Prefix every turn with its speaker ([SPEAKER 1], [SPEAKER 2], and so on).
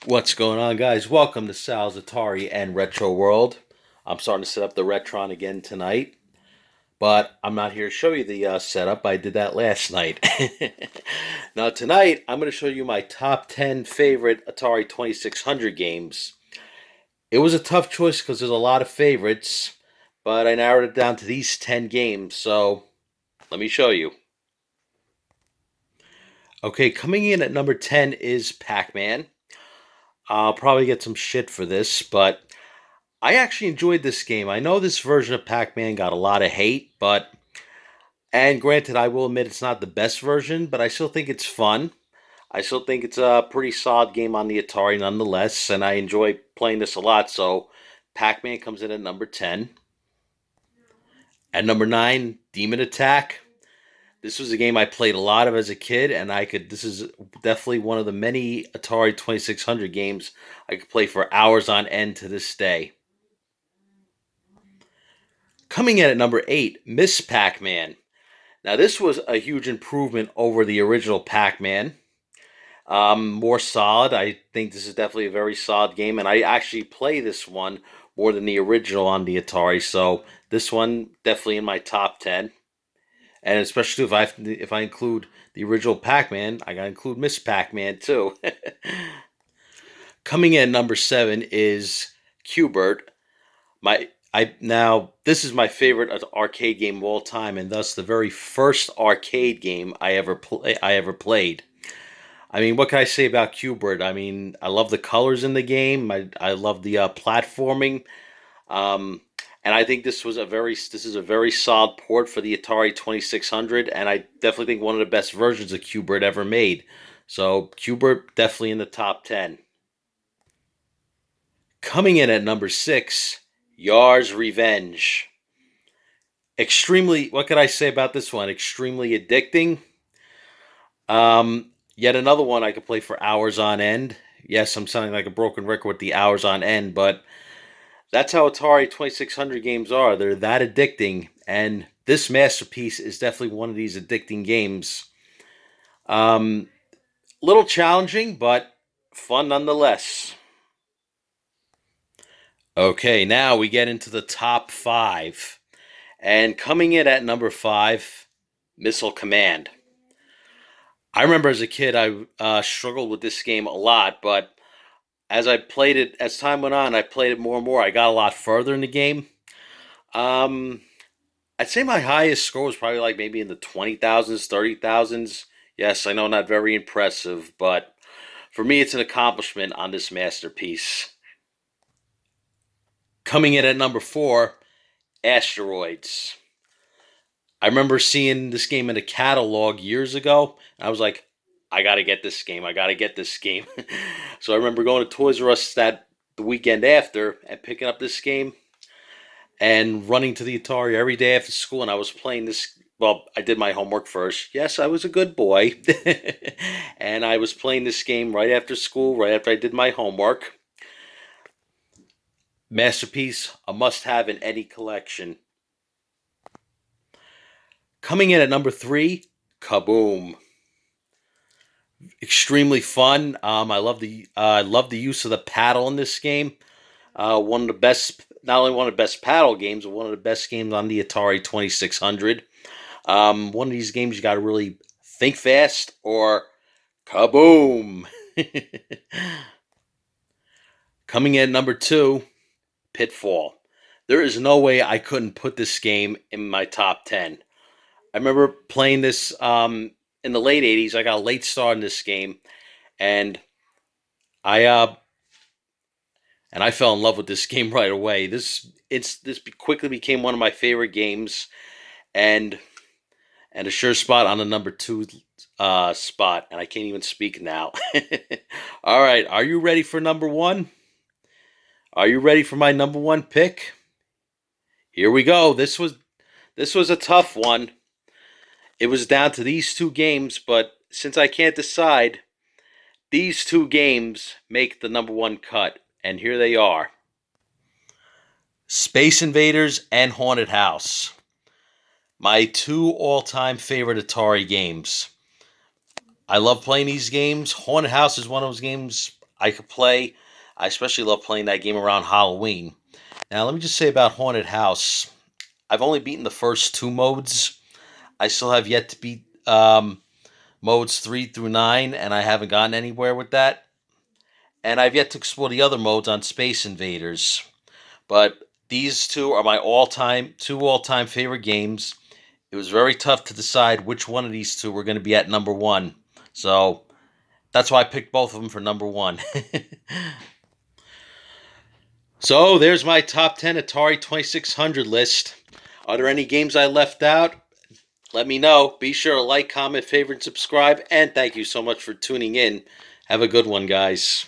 [SPEAKER 1] What's going on, guys? Welcome to Sal's Atari and Retro World. I'm starting to set up the Retron again tonight, but I'm not here to show you the setup. I did that last night. Now, tonight, I'm going to show you my top 10 favorite Atari 2600 games. It was a tough choice because there's a lot of favorites, but I narrowed it down to these 10 games, so let me show you. Okay, coming in at number 10 is Pac Man. I'll probably get some shit for this, but I actually enjoyed this game. I know this version of Pac-Man got a lot of hate, and granted, I will admit it's not the best version, but I still think it's fun. I still think it's a pretty solid game on the Atari nonetheless, and I enjoy playing this a lot, so Pac-Man comes in at number 10. At number 9, Demon Attack. This was a game I played a lot of as a kid, and this is definitely one of the many Atari 2600 games I could play for hours on end to this day. Coming in at number 8, Miss Pac-Man. Now, this was a huge improvement over the original Pac-Man. More solid. I think this is definitely a very solid game, and I actually play this one more than the original on the Atari. So this one definitely in my top 10, and especially if I include the original Pac-Man, I gotta include Miss Pac-Man too. Coming in at number 7 is Qbert. My I now this is my favorite arcade game of all time, and thus the very first arcade game I ever played. I mean, what can I say about Qbert? I mean, I love the colors in the game. I love the platforming, um, and I think this is a very solid port for the Atari 2600, and I definitely think one of the best versions of Qbert ever made. So Qbert definitely in the top 10. Coming in at number 6, Yar's Revenge. Extremely, what could I say about this one? Extremely addicting. Yet another one I could play for hours on end. Yes, I'm sounding like a broken record with the hours on end, but that's how Atari 2600 games are. They're that addicting, and this masterpiece is definitely one of these addicting games. Um, Little challenging, but fun nonetheless. Okay, now we get into the top 5. And coming in at number 5, Missile Command. I remember as a kid, I struggled with this game a lot, but as time went on, I played it more and more. I got a lot further in the game. Um, I'd say my highest score was probably like maybe in the 20,000s, 30,000s. Yes, I know, not very impressive, but for me, it's an accomplishment on this masterpiece. Coming in at number 4, Asteroids. I remember seeing this game in a catalog years ago, and I was like, I gotta get this game. I gotta get this game. So I remember going to Toys R Us the weekend after and picking up this game and running to the Atari every day after school. And I was playing this. Well, I did my homework first. Yes, I was a good boy, and I was playing this game right after school, right after I did my homework. Masterpiece, a must-have in any collection. Coming in at number 3, Kaboom. Extremely fun. I love the use of the paddle in this game. One of the best, not only one of the best paddle games, but one of the best games on the Atari 2600. One of these games you got to really think fast or kaboom. Coming in at number 2, Pitfall. There is no way I couldn't put this game in my top 10. I remember playing this in the late 80s. I got a late start in this game, and I I fell in love with this game right away. This quickly became one of my favorite games, and a sure spot on the number 2 spot. And I can't even speak now. All right, are you ready for number 1? Are you ready for my number 1 pick? Here we go. This was a tough one. It was down to these 2 games, but since I can't decide, these 2 games make the number 1 cut, and here they are. Space Invaders and Haunted House. My 2 all-time favorite Atari games. I love playing these games. Haunted House is one of those games I could play. I especially love playing that game around Halloween. Now, let me just say about Haunted House. I've only beaten the first two modes. I still have yet to beat modes 3 through 9, and I haven't gotten anywhere with that. And I've yet to explore the other modes on Space Invaders. But these two are my all-time favorite games. It was very tough to decide which one of these two were going to be at number one. So that's why I picked both of them for number one. So there's my top 10 Atari 2600 list. Are there any games I left out? Let me know. Be sure to like, comment, favorite, and subscribe. And thank you so much for tuning in. Have a good one, guys.